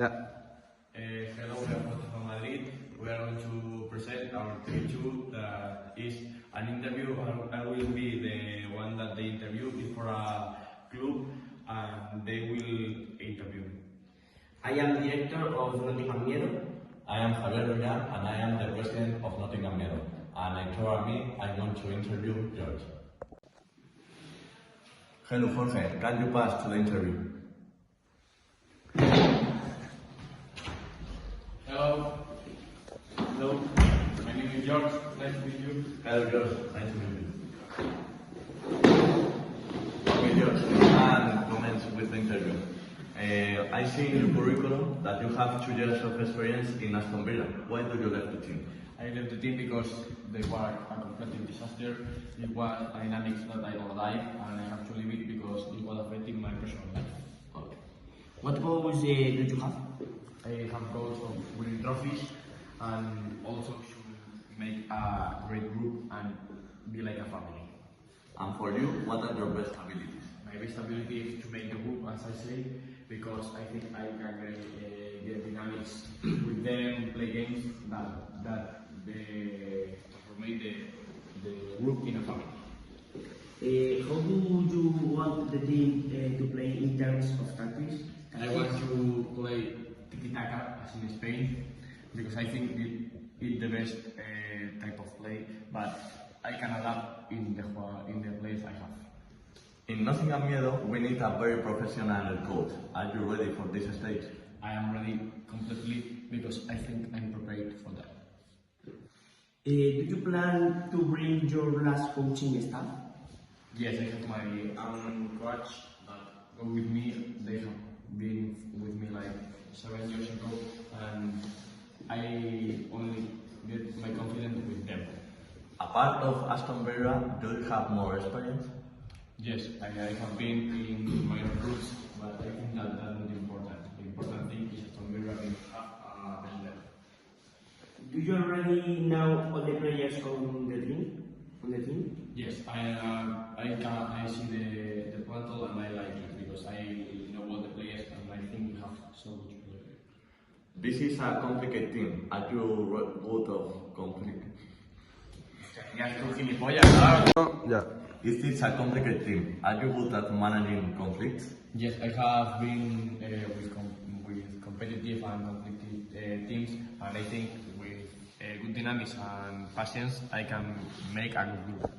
Yeah. Hello, we are from Madrid. We are going to present our TV2 that is an interview. I will be the one that they interview before a club and they will interview me. I am director of Nottingham Miedo. I am Javier Ruñán and I am the president of Nottingham Miedo. And actually I'm going to interview George. Hello Jorge, can you pass to the interview? Hello. Hello. My name is George. Nice to meet you. Hello George, nice to meet you. Okay George, and commence with the interview. I see in your curriculum that you have 2 years of experience in Aston Villa. Why do you left the team? I left the team because they were a complete disaster. It was a dynamics that I don't like, and I have to leave it because it was affecting my personal life. Okay. What goals do you have? I have goals of winning trophies and also to make a great group and be like a family. And for you, what are your best abilities? My best ability is to make the group, as I say, because I think I can get dynamics with them, play games that transform the group in a family. How do you want the team to play in terms of tactics? I want to play tiki-taka as in Spain because I think it's the best type of play, but I can adapt in the place I have. In Nottingham Miedo, we need a very professional coach. Are you ready for this stage? I am ready completely because I think I'm prepared for that. Do you plan to bring your last coaching staff? Yes, I have my own coach that go with me. They have been with me like 7 years ago, and I only get my confidence with them. Apart of Aston Villa, do you have more experience? Yes, I have been in minor groups, but I think that's not important. The important thing is to be ready to have a leader. Do you already know all the players on the team? Yes, I see the plantel and I like it because I know all the players and I think we have so good players. This is a complicated team. Are you good of conflict? Yeah. Is this a complicated team? Are you good at managing conflicts? Yes, I have been with competitive and conflicted teams, and I think with good dynamics and patience, I can make a good group.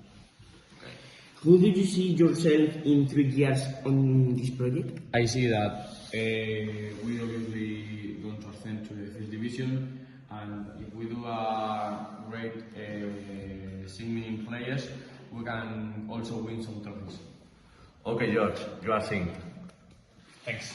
Who do you see yourself in 3 years on this project? I see that we obviously going to ascend to the first division, and if we do a great 6 million players, we can also win some trophies. Okay, George, you are seeing. Thanks.